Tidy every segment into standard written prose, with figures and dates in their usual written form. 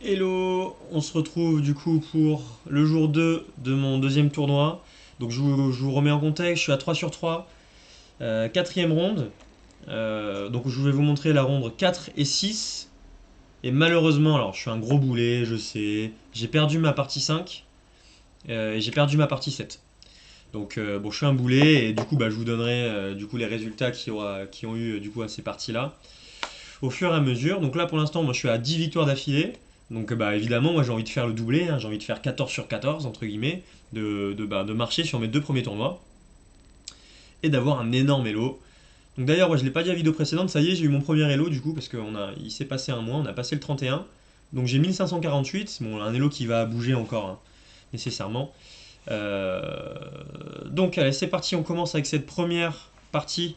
Hello, on se retrouve du coup pour le jour 2 de mon deuxième tournoi. Donc je vous remets en contexte, je suis à 3 sur 3, quatrième ronde. Donc je vais vous montrer la ronde 4 et 6. Et malheureusement, alors je suis un gros boulet, je sais, j'ai perdu ma partie 5 et j'ai perdu ma partie 7. Donc bon, je suis un boulet et du coup je vous donnerai du coup les résultats qui ont eu du coup à ces parties-là au fur et à mesure. Donc là pour l'instant, moi je suis à 10 victoires d'affilée. Donc évidemment, moi j'ai envie de faire le doublé, hein, j'ai envie de faire 14 sur 14 entre guillemets, de marcher sur mes deux premiers tournois et d'avoir un énorme elo. Donc d'ailleurs, ouais, je ne l'ai pas dit à la vidéo précédente, ça y est, j'ai eu mon premier elo du coup, parce qu'il s'est passé un mois, on a passé le 31. Donc j'ai 1548, bon, un elo qui va bouger encore, hein, nécessairement. Euh, donc allez, c'est parti, on commence avec cette première partie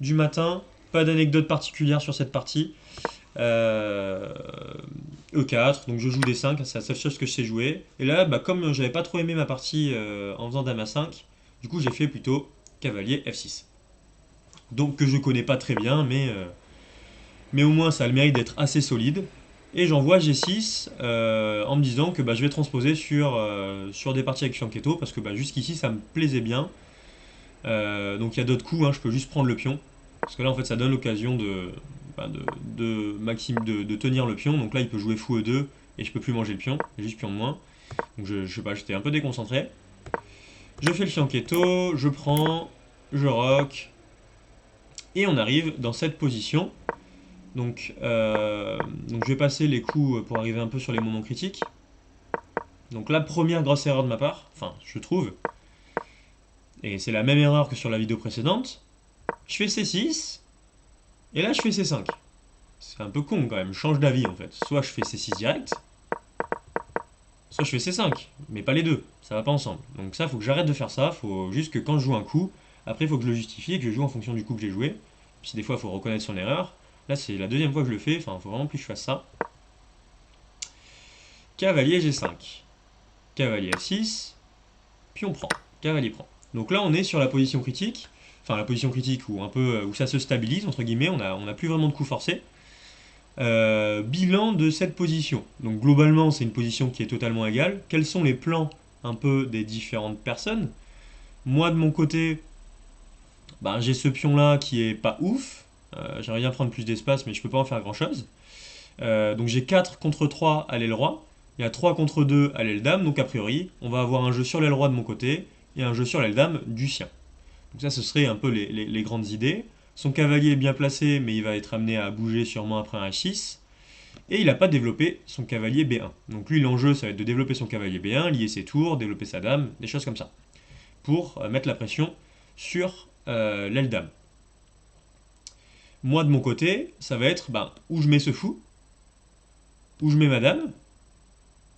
du matin. Pas d'anecdote particulière sur cette partie. Euh, E4, donc je joue des 5, c'est la seule chose que je sais jouer. Et là, comme j'avais pas trop aimé ma partie en faisant Dame A5, du coup j'ai fait plutôt Cavalier F6. Donc que je connais pas très bien, mais au moins ça a le mérite d'être assez solide. Et j'envoie G6 en me disant que je vais transposer sur des parties avec Fianchetto, parce que jusqu'ici ça me plaisait bien. Donc il y a d'autres coups, hein, je peux juste prendre le pion. Parce que là en fait ça donne l'occasion de tenir le pion. Donc là il peut jouer fou E2 et je peux plus manger le pion, j'ai juste pion de moins. Donc je sais pas, j'étais un peu déconcentré. Je fais le fianchetto, je prends, je rock, et on arrive dans cette position. Donc je vais passer les coups pour arriver un peu sur les moments critiques. Donc la première grosse erreur de ma part, enfin je trouve, et c'est la même erreur que sur la vidéo précédente, je fais C6, et là je fais C5. C'est un peu con quand même, je change d'avis en fait. Soit je fais C6 direct, soit je fais C5, mais pas les deux, ça va pas ensemble. Donc ça, faut que j'arrête de faire ça, faut juste que quand je joue un coup, après il faut que je le justifie et que je joue en fonction du coup que j'ai joué. Puis des fois il faut reconnaître son erreur. Là c'est la deuxième fois que je le fais, enfin il faut vraiment plus que je fasse ça. Cavalier G5, cavalier F6, puis on prend, cavalier prend. Donc là on est sur la position critique, enfin la position critique où un peu où ça se stabilise entre guillemets, on a plus vraiment de coups forcés. Bilan de cette position. Donc globalement, c'est une position qui est totalement égale. Quels sont les plans un peu des différentes personnes? Moi, de mon côté, j'ai ce pion-là qui est pas ouf. J'aimerais bien prendre plus d'espace, mais je peux pas en faire grand-chose. Donc j'ai 4 contre 3 à l'aile roi. Il y a 3 contre 2 à l'aile dame. Donc a priori, on va avoir un jeu sur l'aile roi de mon côté et un jeu sur l'aile dame du sien. Donc ça, ce serait un peu les grandes idées. Son cavalier est bien placé, mais il va être amené à bouger sûrement après un H6. Et il n'a pas développé son cavalier B1. Donc lui, l'enjeu, ça va être de développer son cavalier B1, lier ses tours, développer sa dame, des choses comme ça, pour mettre la pression sur l'aile dame. Moi, de mon côté, ça va être où je mets ce fou, où je mets ma dame,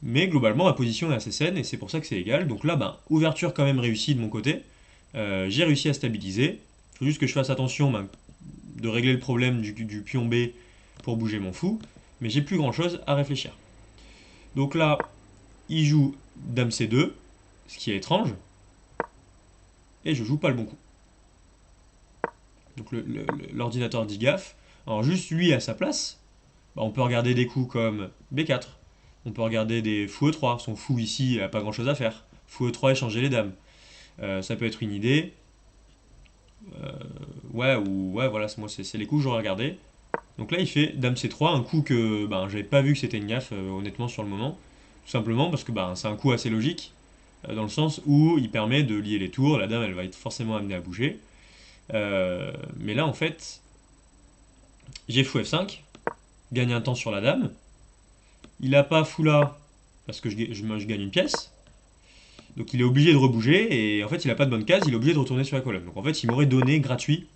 mais globalement, ma position est assez saine, et c'est pour ça que c'est égal. Donc là, ouverture quand même réussie de mon côté. J'ai réussi à stabiliser. Il faut juste que je fasse attention de régler le problème du pion B pour bouger mon fou, mais j'ai plus grand chose à réfléchir. Donc là, il joue Dame C2, ce qui est étrange, et je joue pas le bon coup. Donc l'ordinateur dit gaffe. Alors juste lui à sa place, on peut regarder des coups comme B4, on peut regarder des fou E3, son fou ici il a pas grand chose à faire. Fou E3 et changer les dames. Ça peut être une idée. Ouais, voilà, moi c'est les coups que j'aurais regardé. Donc là il fait Dame C3, un coup que j'avais pas vu que c'était une gaffe honnêtement sur le moment. Tout simplement parce que c'est un coup assez logique. Dans le sens où il permet de lier les tours, la dame elle va être forcément amenée à bouger. Mais là en fait, j'ai fou F5, gagne un temps sur la dame, il a pas fou là, parce que je gagne une pièce, donc il est obligé de rebouger, et en fait il a pas de bonne case, il est obligé de retourner sur la colonne. Donc en fait il m'aurait donné gratuit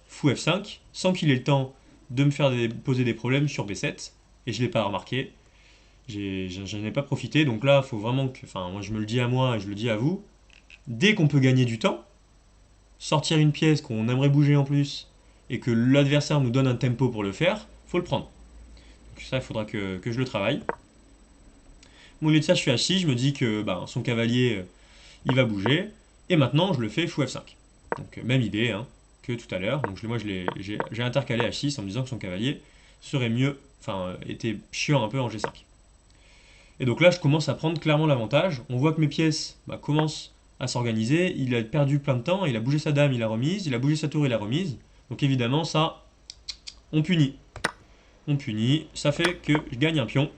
fou F5, sans qu'il ait le temps de me faire poser des problèmes sur B7, et je l'ai pas remarqué, j'en ai pas profité, donc là faut vraiment que, enfin moi je me le dis à moi et je le dis à vous, dès qu'on peut gagner du temps, sortir une pièce qu'on aimerait bouger en plus et que l'adversaire nous donne un tempo pour le faire, faut le prendre. Donc ça, il faudra que je le travaille. Au lieu de ça, je suis assis, je me dis que son cavalier, il va bouger. Et maintenant, je le fais fou F5. Donc même idée hein, que tout à l'heure. Donc moi, j'ai intercalé H6 en me disant que son cavalier serait mieux, était chiant un peu en G5. Et donc là, je commence à prendre clairement l'avantage. On voit que mes pièces commencent à s'organiser. Il a perdu plein de temps. Il a bougé sa dame, il a remise. Il a bougé sa tour, il a remise. Donc évidemment, ça, on punit. On punit. Ça fait que je gagne un pion.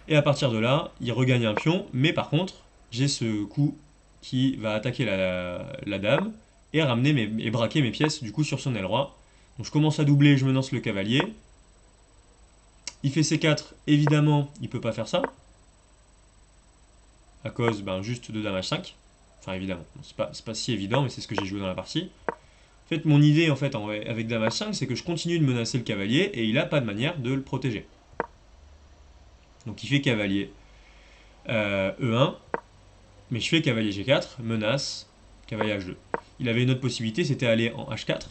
Et à partir de là, il regagne un pion. Mais par contre, j'ai ce coup qui va attaquer la dame et ramener et braquer mes pièces du coup sur son aile roi. Donc je commence à doubler, je menance le cavalier. Il fait C4, évidemment, il peut pas faire ça. À cause juste de dame H5. Enfin évidemment, c'est pas si évident, mais c'est ce que j'ai joué dans la partie. En fait, mon idée avec dame H5, c'est que je continue de menacer le cavalier et il n'a pas de manière de le protéger. Donc il fait cavalier E1, mais je fais cavalier G4, menace, cavalier H2. Il avait une autre possibilité, c'était aller en H4,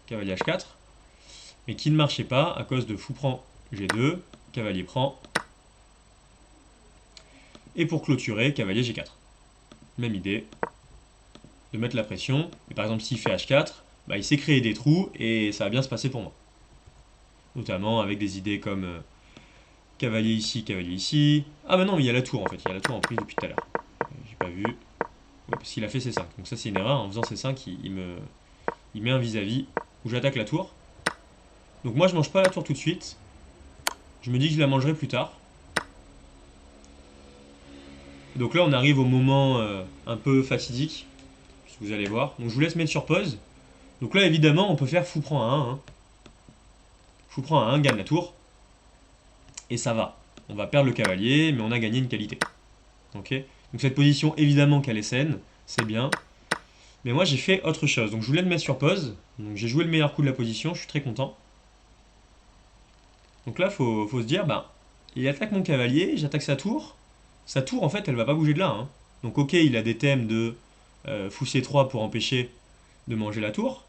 cavalier H4, mais qui ne marchait pas à cause de fou prend G2, cavalier prend, et pour clôturer, cavalier G4. Même idée, de mettre la pression, et par exemple s'il fait H4, il s'est créé des trous et ça va bien se passer pour moi. Notamment avec des idées comme cavalier ici, cavalier ici. Ah bah non, mais il y a la tour en fait, il y a la tour en prise depuis tout à l'heure. J'ai pas vu. Ouais, parce qu'il a fait C5. Donc ça c'est une erreur, en faisant C5, il met un vis-à-vis où j'attaque la tour. Donc moi je mange pas la tour tout de suite. Je me dis que je la mangerai plus tard. Donc là on arrive au moment un peu fatidique. Vous allez voir. Donc je vous laisse mettre sur pause. Donc là évidemment on peut faire fou prend à 1. Fou prend à 1, gagne la tour. Et ça va. On va perdre le cavalier, mais on a gagné une qualité. Ok. Donc cette position évidemment qu'elle est saine. C'est bien. Mais moi j'ai fait autre chose. Donc je voulais le mettre sur pause. Donc j'ai joué le meilleur coup de la position. Je suis très content. Donc là faut se dire, il attaque mon cavalier, j'attaque sa tour. Sa tour en fait elle va pas bouger de là. Donc ok il a des thèmes de fou C3 pour empêcher de manger la tour.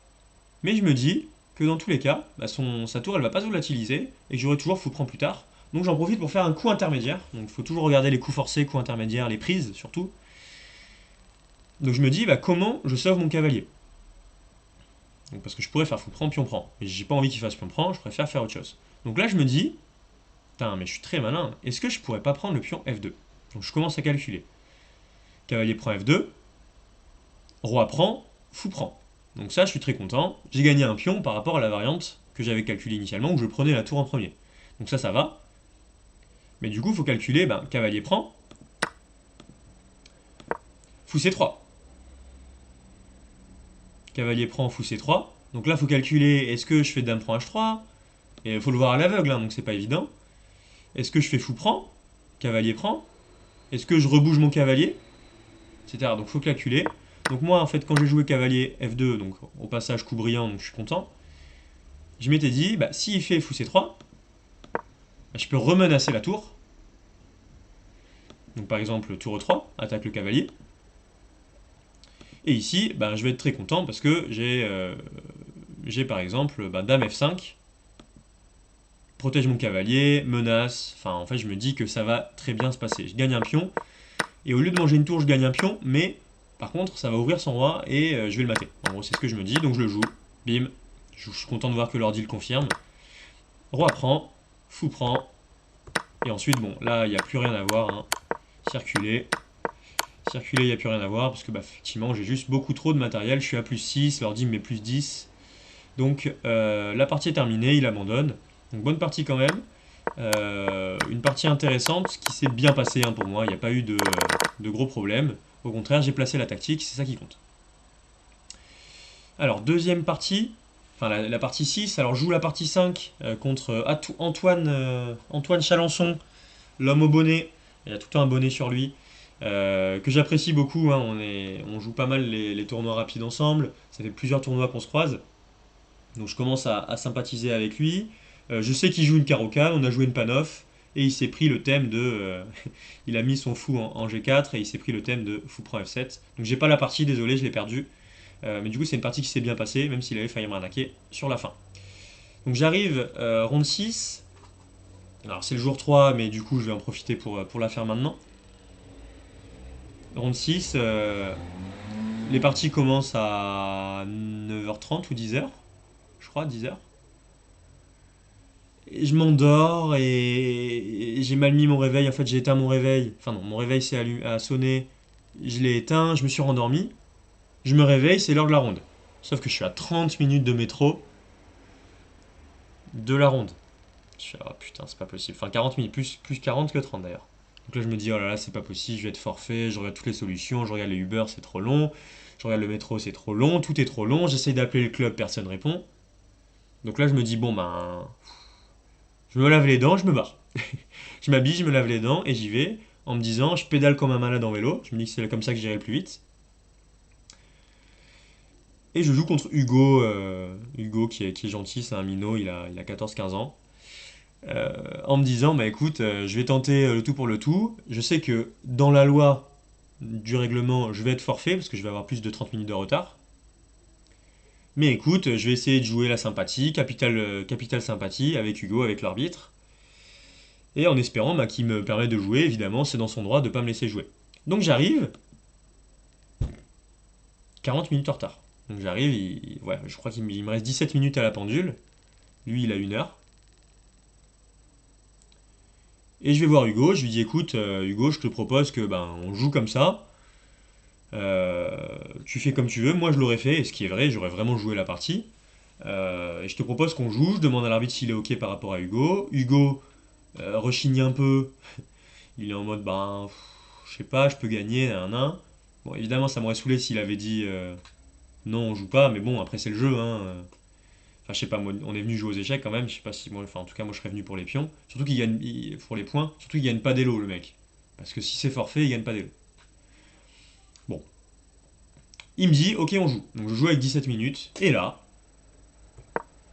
Mais je me dis que dans tous les cas, sa tour elle va pas se volatiliser et que j'aurai toujours fou prend plus tard. Donc j'en profite pour faire un coup intermédiaire. Donc il faut toujours regarder les coups forcés, coups intermédiaires, les prises surtout. Donc je me dis comment je sauve mon cavalier. Donc, parce que je pourrais faire fou prend, pion prend. Mais j'ai pas envie qu'il fasse pion prend, je préfère faire autre chose. Donc là je me dis, putain mais je suis très malin, est-ce que je pourrais pas prendre le pion F2? Donc je commence à calculer. Cavalier prend F2, roi prend, fou prend. Donc ça, je suis très content. J'ai gagné un pion par rapport à la variante que j'avais calculée initialement, où je prenais la tour en premier. Donc ça va. Mais du coup, il faut calculer, cavalier prend, fou C3. Cavalier prend, fou C3. Donc là, il faut calculer, est-ce que je fais dame prend H3? Et il faut le voir à l'aveugle, donc c'est pas évident. Est-ce que je fais fou prend? Cavalier prend? Est-ce que je rebouge mon cavalier? Etc. Donc il faut calculer. Donc moi, en fait, quand j'ai joué cavalier F2, donc au passage coup brillant, donc je suis content, je m'étais dit, s'il fait fou C3, je peux remenacer la tour. Donc par exemple, tour E3, attaque le cavalier. Et ici, je vais être très content parce que j'ai par exemple dame F5, protège mon cavalier, menace, enfin en fait je me dis que ça va très bien se passer. Je gagne un pion, et au lieu de manger une tour, je gagne un pion, mais par contre ça va ouvrir son roi et je vais le mater. En gros c'est ce que je me dis, donc je le joue, bim, je suis content de voir que l'ordi le confirme. Roi prend, fou prend, et ensuite bon là il n'y a plus rien à voir, circuler, il n'y a plus rien à voir, parce que effectivement j'ai juste beaucoup trop de matériel, je suis à plus 6, l'ordi me met plus 10, donc la partie est terminée, il abandonne, donc bonne partie quand même, une partie intéressante qui s'est bien passée pour moi, il n'y a pas eu de gros problèmes, au contraire j'ai placé la tactique, c'est ça qui compte. Alors deuxième partie, enfin la partie 6, alors je joue la partie 5 contre Antoine Chalençon, l'homme au bonnet, il a tout un bonnet sur lui, que j'apprécie beaucoup, on joue pas mal les tournois rapides ensemble, ça fait plusieurs tournois qu'on se croise, donc je commence à sympathiser avec lui. Je sais qu'il joue une Caro-Can, on a joué une Panoff, et il s'est pris le thème de... il a mis son fou en G4 et il s'est pris le thème de fou prend F7. Donc j'ai pas la partie, désolé, je l'ai perdu. Mais du coup c'est une partie qui s'est bien passée, même s'il avait failli m'arnaquer sur la fin. Donc j'arrive, ronde 6. Alors c'est le jour 3, mais du coup je vais en profiter pour la faire maintenant. Ronde 6, les parties commencent à 9h30 ou 10h. Je crois, 10h. Et je m'endors et j'ai mal mis mon réveil. En fait, j'ai éteint mon réveil. Enfin non, mon réveil a sonné. Je l'ai éteint, je me suis rendormi. Je me réveille, c'est l'heure de la ronde. Sauf que je suis à 30 minutes de métro de la ronde. Je suis ah putain, c'est pas possible. Enfin, 40 minutes, plus 40 que 30 d'ailleurs. Donc là, je me dis, oh là là, c'est pas possible, je vais être forfait. Je regarde toutes les solutions, je regarde les Uber, c'est trop long. Je regarde le métro, c'est trop long. Tout est trop long. J'essaye d'appeler le club, personne répond. Donc là, je me dis, bon ben, je me lave les dents, je me barre. Je m'habille, je me lave les dents et j'y vais en me disant, je pédale comme un malade en vélo. Je me dis que c'est comme ça que j'irai le plus vite. Et je joue contre Hugo, Hugo qui est gentil, c'est un minot, il a 14-15 ans. En me disant, bah écoute, je vais tenter le tout pour le tout. Je sais que dans la loi du règlement, je vais être forfait parce que je vais avoir plus de 30 minutes de retard. Mais écoute, je vais essayer de jouer la sympathie, capitale sympathie avec Hugo, avec l'arbitre. Et en espérant bah, qu'il me permet de jouer, évidemment, c'est dans son droit de ne pas me laisser jouer. Donc j'arrive, 40 minutes en retard. Donc j'arrive, ouais, je crois qu'il me reste 17 minutes à la pendule. Lui, il a 1 heure. Et je vais voir Hugo, je lui dis écoute, Hugo, je te propose que ben on joue comme ça. Tu fais comme tu veux, moi je l'aurais fait, et ce qui est vrai, j'aurais vraiment joué la partie. Et je te propose qu'on joue, je demande à l'arbitre s'il est ok par rapport à Hugo. Hugo rechigne un peu, il est en mode ben je sais pas, je peux gagner, nan. Bon évidemment ça m'aurait saoulé s'il avait dit non on joue pas, mais bon après c'est le jeu hein. Enfin, je sais pas, moi, on est venu jouer aux échecs quand même. Je sais pas si moi, enfin, en tout cas, moi, je serais venu pour les pions. Surtout qu'il gagne pour les points. Surtout qu'il gagne pas d'élo, le mec. Parce que si c'est forfait, il gagne pas d'élo. Bon, il me dit, ok, on joue. Donc je joue avec 17 minutes. Et là,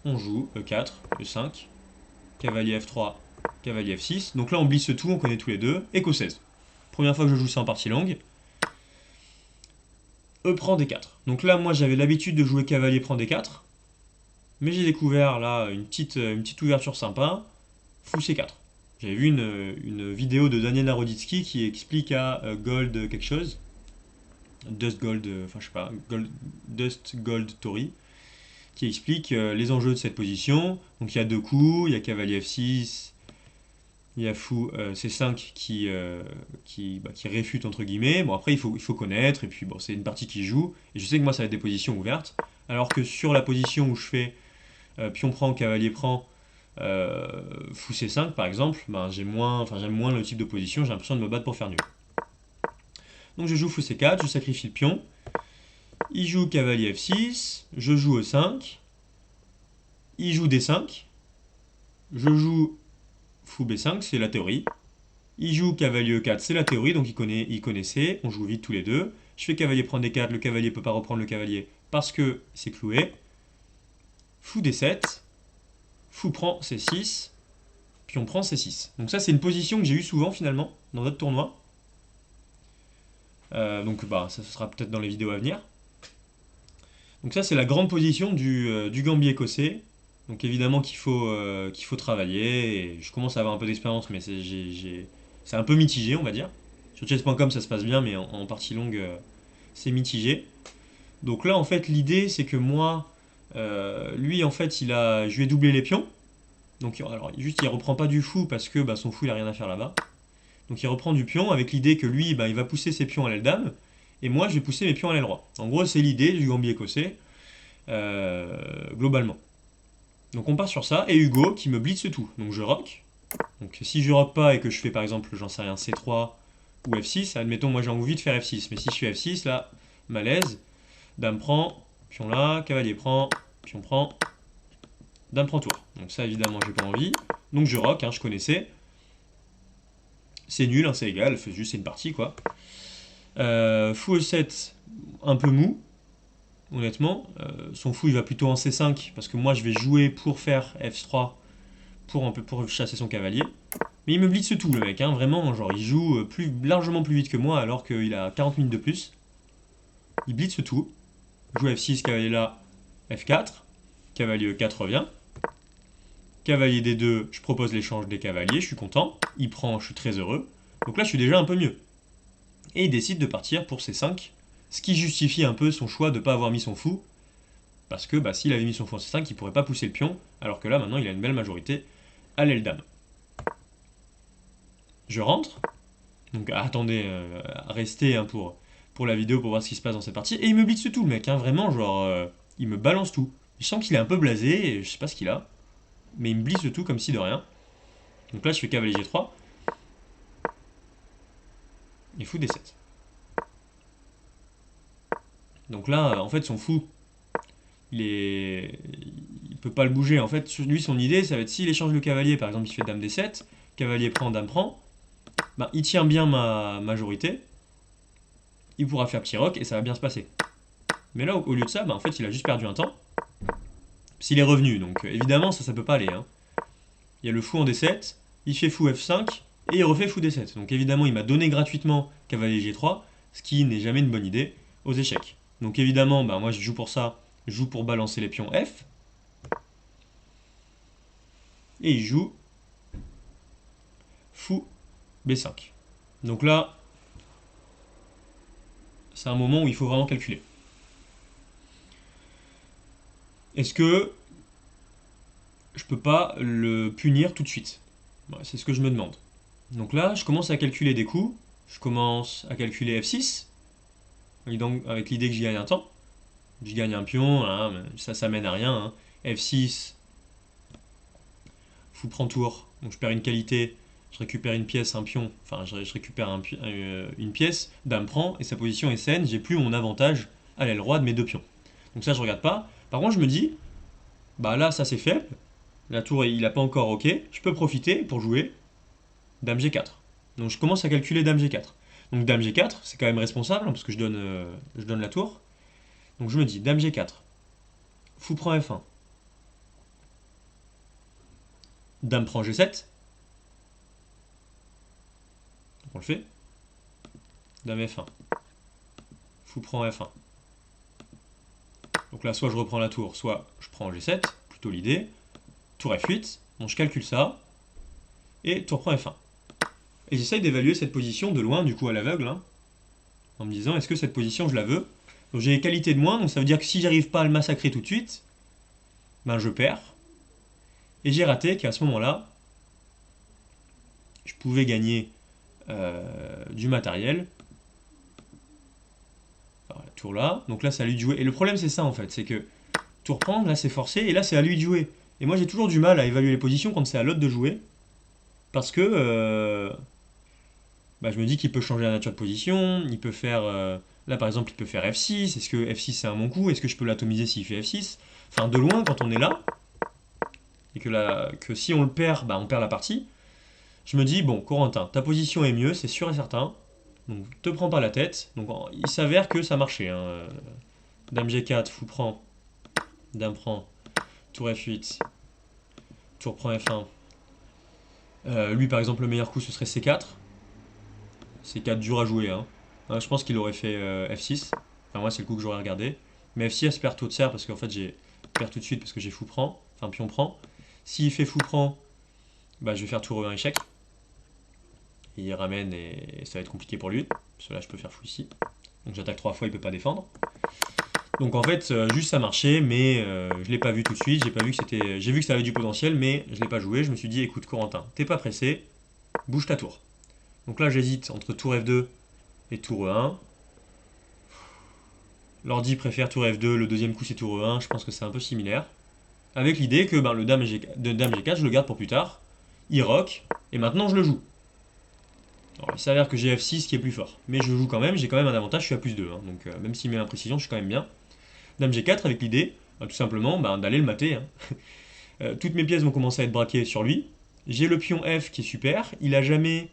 on joue E4, E5, cavalier F3, cavalier F6. Donc là, on blisse tout, on connaît tous les deux. Écho 16. Première fois que je joue ça en partie longue. E prend D4. Donc là, moi, j'avais l'habitude de jouer cavalier prend D4. Mais j'ai découvert là une petite ouverture sympa. Fou C4. J'avais vu une vidéo de Daniel Naroditsky qui explique à Gold quelque chose. Dust Gold, enfin je sais pas, Dust Gold Tori, qui explique les enjeux de cette position. Donc il y a 2 coups, il y a cavalier F6, il y a fou C5 qui réfute entre guillemets. Bon après il faut connaître, et puis bon c'est une partie qui joue. Et je sais que moi ça va être des positions ouvertes. Alors que sur la position où je fais pion prend, cavalier prend, fou C5 par exemple, ben, j'aime moins le type de position, j'ai l'impression de me battre pour faire nul. Donc je joue fou C4, je sacrifie le pion, il joue cavalier F6, je joue E5, il joue D5, je joue fou B5, c'est la théorie, il joue cavalier E4, c'est la théorie, donc il connaissait, on joue vite tous les deux, je fais cavalier prend D4, le cavalier peut pas reprendre le cavalier parce que c'est cloué, fou D7, fou prend C6, pion prend C6. Donc ça c'est une position que j'ai eu souvent finalement dans d'autres tournois. Donc bah ça sera peut-être dans les vidéos à venir. Donc ça c'est la grande position du Gambier écossais. Donc évidemment qu'il faut travailler. Et je commence à avoir un peu d'expérience, mais c'est un peu mitigé on va dire. Sur chess.com ça se passe bien, mais en partie longue c'est mitigé. Donc là en fait l'idée c'est que moi, lui en fait je lui ai doublé les pions. Donc alors juste il reprend pas du fou parce que bah, son fou il a rien à faire là-bas. Donc il reprend du pion avec l'idée que lui bah, il va pousser ses pions à l'aile dame et moi je vais pousser mes pions à l'aile roi. En gros c'est l'idée du Gambier écossais globalement. Donc on part sur ça et Hugo qui me blitz tout. Donc je rock. Donc si je rock pas et que je fais par exemple j'en sais rien C3 ou F6, admettons moi j'ai envie de faire F6, mais si je fais F6 là malaise, dame prend, pion là, cavalier prend, pion prend, dame prend tour. Donc ça évidemment j'ai pas envie. Donc je rock, hein, je connaissais. C'est nul, hein, c'est égal, c'est une partie quoi. Fou E7, un peu mou, honnêtement. Son fou il va plutôt en C5 parce que moi je vais jouer pour faire F3 pour chasser son cavalier. Mais il me blitz tout le mec, hein, vraiment, genre il joue largement plus vite que moi alors qu'il a 40 minutes de plus. Il blitz tout. Joue F6, cavalier là, F4. Cavalier E4 revient. Cavalier D2, je propose l'échange des cavaliers, je suis content. Il prend, je suis très heureux. Donc là, je suis déjà un peu mieux. Et il décide de partir pour C5, ce qui justifie un peu son choix de ne pas avoir mis son fou. Parce que bah, s'il avait mis son fou en C5, il ne pourrait pas pousser le pion, alors que là, maintenant, il a une belle majorité à l'aile dame. Je rentre. Donc attendez, restez hein, pour la vidéo pour voir ce qui se passe dans cette partie. Et il me blitz tout le mec, hein, vraiment, genre, il me balance tout. Je sens qu'il est un peu blasé, et je sais pas ce qu'il a. Mais il me blitz tout comme si de rien. Donc là, je fais cavalier G3. Et fou D7. Donc là, en fait, son fou, il peut pas le bouger. En fait, lui, son idée, ça va être s'il échange le cavalier, par exemple, il fait dame D7, cavalier prend, dame prend, bah, il tient bien ma majorité, il pourra faire petit roc et ça va bien se passer. Mais là, au lieu de ça, bah, en fait, il a juste perdu un temps. S'il est revenu, donc évidemment, ça peut pas aller. Hein. Il y a le fou en D7, il fait fou F5 et il refait fou D7. Donc évidemment, il m'a donné gratuitement cavalier G3, ce qui n'est jamais une bonne idée aux échecs. Donc évidemment, bah, moi je joue pour ça, je joue pour balancer les pions F. Et il joue fou B5. Donc là, c'est un moment où il faut vraiment calculer. Est-ce que je peux pas le punir tout de suite? C'est ce que je me demande. Donc là, je commence à calculer des coups. Je commence à calculer F6, avec l'idée que j'y gagne un temps. Je gagne un pion, hein, ça mène à rien. Hein. F6, fou prend tour, donc je perds une qualité, je récupère une pièce, un pion, enfin je récupère une pièce, dame prend, et sa position est saine, j'ai plus mon avantage à l'aile droite de mes deux pions. Donc ça je regarde pas. Par contre je me dis, bah là ça c'est faible, la tour il a pas encore ok, je peux profiter pour jouer dame G4. Donc je commence à calculer dame G4. Donc dame G4 c'est quand même responsable, hein, parce que je donne la tour. Donc je me dis dame G4, fou prend F1, dame prend G7, on le fait, dame F1, fou prend F1. Donc là, soit je reprends la tour, soit je prends G7, plutôt l'idée. Tour F8, donc je calcule ça, et tour prend F1. Et j'essaye d'évaluer cette position de loin, du coup à l'aveugle, hein, en me disant, est-ce que cette position, je la veux? Donc j'ai les qualités de moins, donc ça veut dire que si j'arrive pas à le massacrer tout de suite, ben je perds. Et j'ai raté qu'à ce moment-là, je pouvais gagner du matériel. Alors, la tour là, donc là c'est à lui de jouer. Et le problème c'est ça en fait, c'est que tour prendre, là c'est forcé, et là c'est à lui de jouer. Et moi j'ai toujours du mal à évaluer les positions quand c'est à l'autre de jouer, parce que bah, je me dis qu'il peut changer la nature de position, il peut faire... là par exemple il peut faire F6, est-ce que F6 c'est un bon coup, est-ce que je peux l'atomiser s'il fait F6? Enfin de loin quand on est là, et que si on le perd, bah, on perd la partie, je me dis, bon Corentin, ta position est mieux, c'est sûr et certain, donc te prends pas la tête. Donc il s'avère que ça marchait. Hein. Dame G4, fou prend, dame prend, tour F8, tour prend F1. Lui par exemple le meilleur coup ce serait C4. C4 dur à jouer. Hein. Je pense qu'il aurait fait F6. Enfin moi c'est le coup que j'aurais regardé. Mais F6 perd taux de serre parce qu'en fait j'ai perds tout de suite parce que j'ai fou prend. Enfin pion prend. S'il fait fou prend, bah, je vais faire tour E1 échec. Et il ramène et ça va être compliqué pour lui. Parce que là je peux faire fou ici. Donc j'attaque 3 fois, il peut pas défendre. Donc en fait, juste ça marchait, mais je l'ai pas vu tout de suite. J'ai pas vu que c'était. J'ai vu que ça avait du potentiel, mais je l'ai pas joué. Je me suis dit, écoute Corentin, t'es pas pressé, bouge ta tour. Donc là j'hésite entre tour F2 et tour E1. L'ordi préfère tour F2, le deuxième coup c'est tour E1, je pense que c'est un peu similaire. Avec l'idée que ben, le dame G4, je le garde pour plus tard. Il rock, et maintenant je le joue. Alors, il s'avère que j'ai F6 qui est plus fort. Mais je joue quand même, j'ai quand même un avantage, je suis à plus 2. Hein, donc même s'il met l'imprécision, je suis quand même bien. Dame G4 avec l'idée, tout simplement, d'aller le mater. Hein. Toutes mes pièces vont commencer à être braquées sur lui. J'ai le pion F qui est super. Il a jamais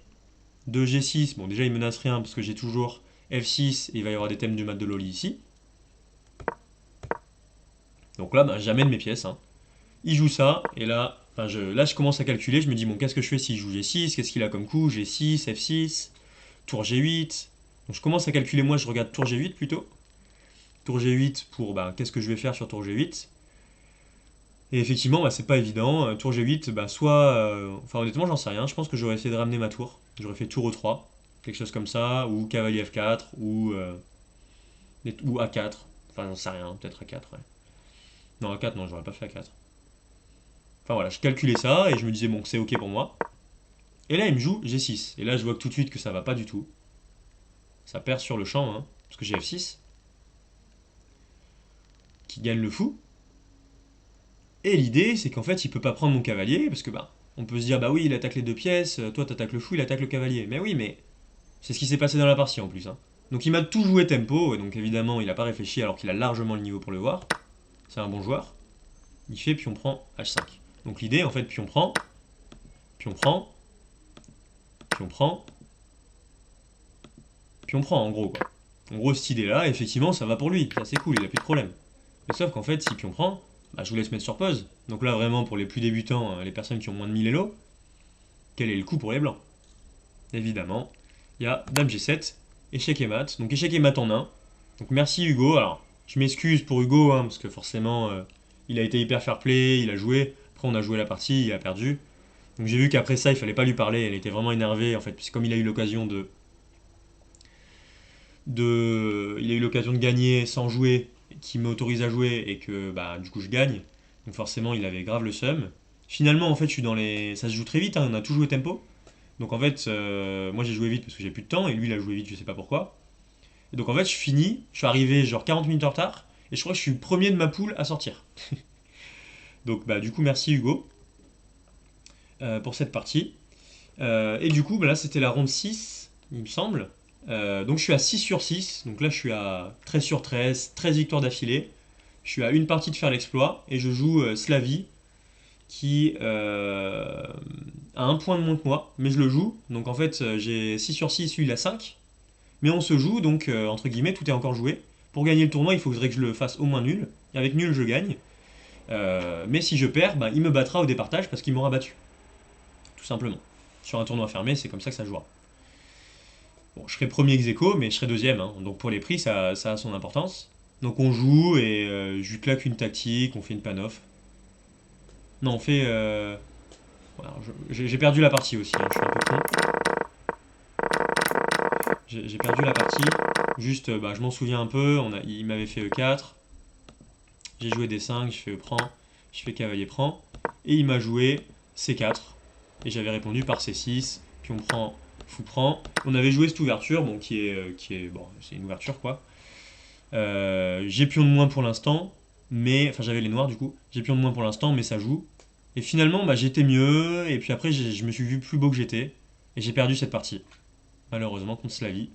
de G6. Bon, déjà, il menace rien parce que j'ai toujours F6 et il va y avoir des thèmes du mat de Loli ici. Donc là, jamais de mes pièces. Hein. Il joue ça et là, je commence à calculer. Je me dis, bon, qu'est-ce que je fais s'il joue G6? Qu'est-ce qu'il a comme coup? G6, F6, tour G8. Donc je commence à calculer, moi, je regarde tour G8 plutôt. Tour G8 pour qu'est-ce que je vais faire sur tour G8. Et effectivement, c'est pas évident. Tour G8, soit. Enfin, honnêtement, j'en sais rien. Je pense que j'aurais essayé de ramener ma tour. J'aurais fait tour E3, quelque chose comme ça, ou cavalier F4, ou A4. Enfin, j'en sais rien, peut-être A4, ouais. Non, A4, non, j'aurais pas fait A4. Enfin voilà, je calculais ça et je me disais bon, c'est ok pour moi. Et là, il me joue G6. Et là, je vois que tout de suite que ça va pas du tout. Ça perd sur le champ, hein, parce que j'ai F6, qui gagne le fou. Et l'idée, c'est qu'en fait, il peut pas prendre mon cavalier, parce que bah, on peut se dire, bah oui, il attaque les deux pièces, toi t'attaques le fou, il attaque le cavalier. Mais oui, mais c'est ce qui s'est passé dans la partie en plus. Hein. Donc il m'a tout joué tempo, et donc évidemment, il a pas réfléchi alors qu'il a largement le niveau pour le voir. C'est un bon joueur. Il fait pion prend H5. Donc l'idée, en fait, pion prend, pion prend, pion prend, pion prend, en gros, quoi. En gros, cette idée-là, effectivement, ça va pour lui. Ça, c'est cool, il a plus de problème. Mais sauf qu'en fait, si pion prend, bah, je vous laisse mettre sur pause. Donc là, vraiment, pour les plus débutants, les personnes qui ont moins de 1000 Elo, quel est le coup pour les blancs? Évidemment, il y a Dame G7, échec et mat. Donc échec et mat en 1. Donc merci Hugo. Alors, je m'excuse pour Hugo, hein, parce que forcément, il a été hyper fair play, il a joué. Après, on a joué la partie, il a perdu. Donc j'ai vu qu'après ça, il fallait pas lui parler. Elle était vraiment énervée, en fait, puisque comme il a eu l'occasion il a eu l'occasion de gagner sans jouer, qui m'autorise à jouer, et que bah, du coup je gagne. Donc forcément, il avait grave le seum. Finalement, en fait, je suis dans les. Ça se joue très vite, hein, on a tout joué tempo. Donc en fait, moi j'ai joué vite parce que j'ai plus de temps, et lui il a joué vite, je sais pas pourquoi. Et donc en fait, je suis arrivé genre 40 minutes en retard, et je crois que je suis le premier de ma poule à sortir. Donc bah du coup, merci Hugo pour cette partie. Et du coup, bah, là c'était la ronde 6, il me semble. Donc je suis à 6 sur 6, donc là je suis à 13 sur 13, 13 victoires d'affilée. Je suis à une partie de faire l'exploit, et je joue Slavie, qui a un point de moins que moi, mais je le joue. Donc en fait, j'ai 6 sur 6, lui il a 5. Mais on se joue, donc entre guillemets, tout est encore joué. Pour gagner le tournoi, il faudrait que je le fasse au moins nul. Et avec nul, je gagne. Mais si je perds, bah, il me battra au départage parce qu'il m'aura battu. Tout simplement. Sur un tournoi fermé, c'est comme ça que ça jouera. Bon, je serai premier ex aequo, mais je serai deuxième. Hein. Donc pour les prix, ça a son importance. Donc on joue et je lui claque une tactique, on fait une pan-off. Non, on fait. Voilà, j'ai perdu la partie aussi, hein, je suis un peu con. J'ai perdu la partie. Juste, bah, je m'en souviens un peu. Il m'avait fait E4. J'ai joué D5, je fais E prend. Je fais cavalier prend. Et il m'a joué C4. Et j'avais répondu par C6. Pion prend, fou prend. On avait joué cette ouverture, bon, bon, c'est une ouverture quoi. J'ai pion de moins pour l'instant. Mais, enfin, j'avais les noirs du coup. J'ai pion de moins pour l'instant, mais ça joue. Et finalement, bah, j'étais mieux. Et puis après, je me suis vu plus beau que j'étais. Et j'ai perdu cette partie. Malheureusement, contre Slavie.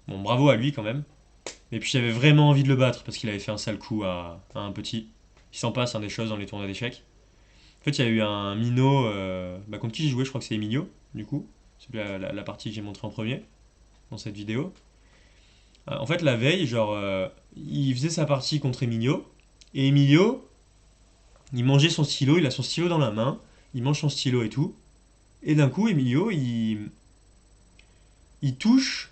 Bon, bravo à lui quand même. Et puis j'avais vraiment envie de le battre parce qu'il avait fait un sale coup à un petit. Il s'en passe des choses dans les tournois d'échecs. En fait, il y a eu un minot bah, contre qui j'ai joué, je crois que c'est Emilio, du coup. C'est la partie que j'ai montrée en premier dans cette vidéo. En fait, la veille, genre, il faisait sa partie contre Emilio. Et Emilio, il mangeait son stylo, il a son stylo dans la main. Il mange son stylo et tout. Et d'un coup, Emilio, il touche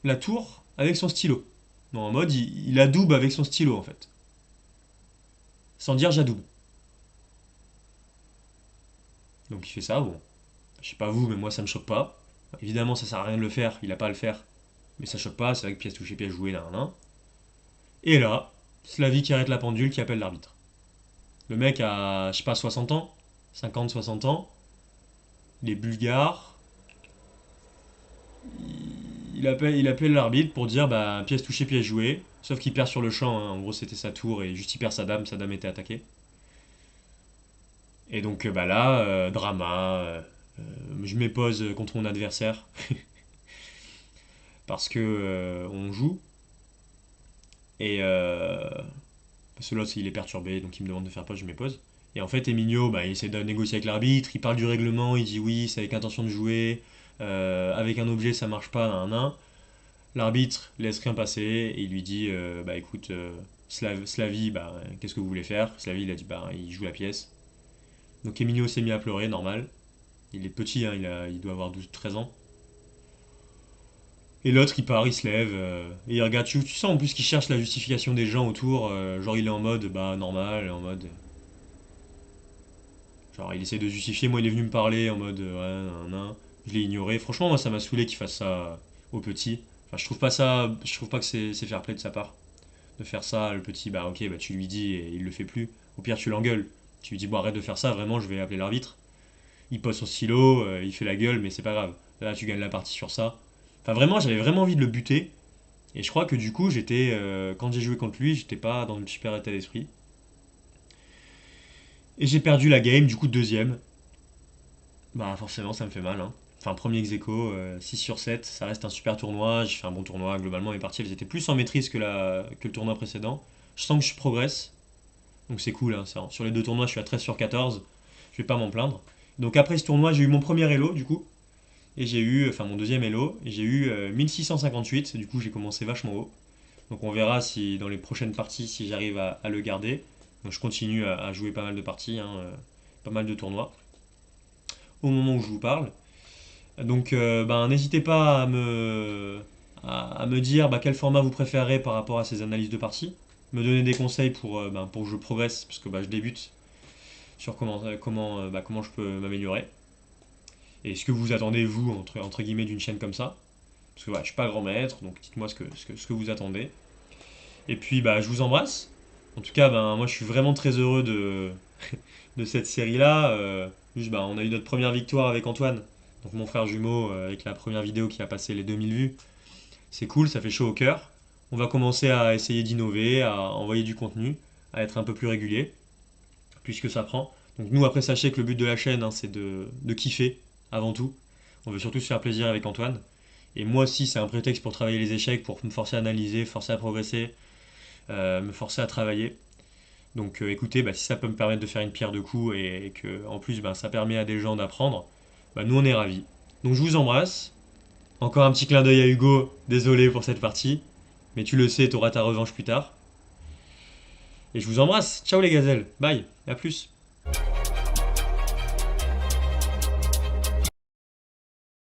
la tour avec son stylo. Non, en mode, il adoube avec son stylo, en fait. Sans dire j'adoube. Donc il fait ça, bon. Je sais pas vous, mais moi ça me choque pas. Évidemment, ça sert à rien de le faire, il a pas à le faire. Mais ça choque pas, c'est vrai que pièce touchée, pièce jouée, nan. Et là, Slavie qui arrête la pendule, qui appelle l'arbitre. Le mec a, je sais pas, 60 ans, 50, 60 ans. Il est bulgare. Il appelle l'arbitre pour dire bah pièce touchée, pièce jouée. Sauf qu'il perd sur le champ, hein. En gros c'était sa tour et juste il perd sa dame était attaquée. Et donc bah là, drama, je m'épose contre mon adversaire parce que on joue et parce que l'autre il est perturbé donc il me demande de faire pause, je m'épose. Et en fait Emilio bah, il essaie de négocier avec l'arbitre, il parle du règlement, il dit oui c'est avec intention de jouer, avec un objet ça marche pas, nan. L'arbitre laisse rien passer et il lui dit bah écoute Slavie bah qu'est-ce que vous voulez faire. Slavie il a dit bah il joue la pièce. Donc Emilio s'est mis à pleurer, normal. Il est petit, hein, il doit avoir 12-13 ans. Et l'autre, il part, il se lève, et il regarde. Tu sens en plus qu'il cherche la justification des gens autour. Genre, il est en mode, bah, normal, en mode. Genre, il essaie de justifier. Moi, il est venu me parler en mode, ouais, nan. Je l'ai ignoré. Franchement, moi, ça m'a saoulé qu'il fasse ça au petit. Enfin, je trouve pas ça. Je trouve pas que c'est fair play de sa part. De faire ça, le petit, bah, ok, bah, tu lui dis et il le fait plus. Au pire, tu l'engueules. Tu lui dis, bon, arrête de faire ça, vraiment, je vais appeler l'arbitre. Il pose son stylo, il fait la gueule, mais c'est pas grave. Là, tu gagnes la partie sur ça. Enfin, vraiment, j'avais vraiment envie de le buter. Et je crois que du coup, quand j'ai joué contre lui, j'étais pas dans le super état d'esprit. Et j'ai perdu la game, du coup, deuxième. Bah, forcément, ça me fait mal, hein. Enfin, premier ex-aequo, 6 sur 7, ça reste un super tournoi. J'ai fait un bon tournoi, globalement, mes parties, elles étaient plus en maîtrise que le tournoi précédent. Je sens que je progresse, donc c'est cool, hein, ça. Sur les deux tournois, je suis à 13 sur 14, je vais pas m'en plaindre. Donc après ce tournoi, j'ai eu mon premier elo, du coup, et j'ai eu, enfin mon deuxième elo, et j'ai eu 1658, du coup j'ai commencé vachement haut. Donc on verra si dans les prochaines parties, si j'arrive à le garder. Donc je continue à jouer pas mal de parties, hein, pas mal de tournois, au moment où je vous parle. Donc ben, n'hésitez pas à me dire quel format vous préférez par rapport à ces analyses de parties. Me donner des conseils pour que je progresse, parce que je débute sur comment je peux m'améliorer. Et ce que vous attendez, vous, entre guillemets, d'une chaîne comme ça. Parce que je suis pas grand maître, donc dites-moi ce que vous attendez. Et puis je vous embrasse. En tout cas, moi je suis vraiment très heureux de cette série-là. On a eu notre première victoire avec Antoine, donc mon frère jumeau, avec la première vidéo qui a passé les 2000 vues. C'est cool, ça fait chaud au cœur. On va commencer à essayer d'innover, à envoyer du contenu, à être un peu plus régulier, puisque ça prend. Donc nous, après, sachez que le but de la chaîne, hein, c'est de kiffer, avant tout. On veut surtout se faire plaisir avec Antoine. Et moi aussi, c'est un prétexte pour travailler les échecs, pour me forcer à analyser, forcer à progresser, me forcer à travailler. Donc écoutez, si ça peut me permettre de faire une pierre de coups et que en plus ça permet à des gens d'apprendre, nous on est ravis. Donc je vous embrasse. Encore un petit clin d'œil à Hugo, désolé pour cette partie, mais tu le sais, tu auras ta revanche plus tard. Et je vous embrasse. Ciao les gazelles, bye, à plus.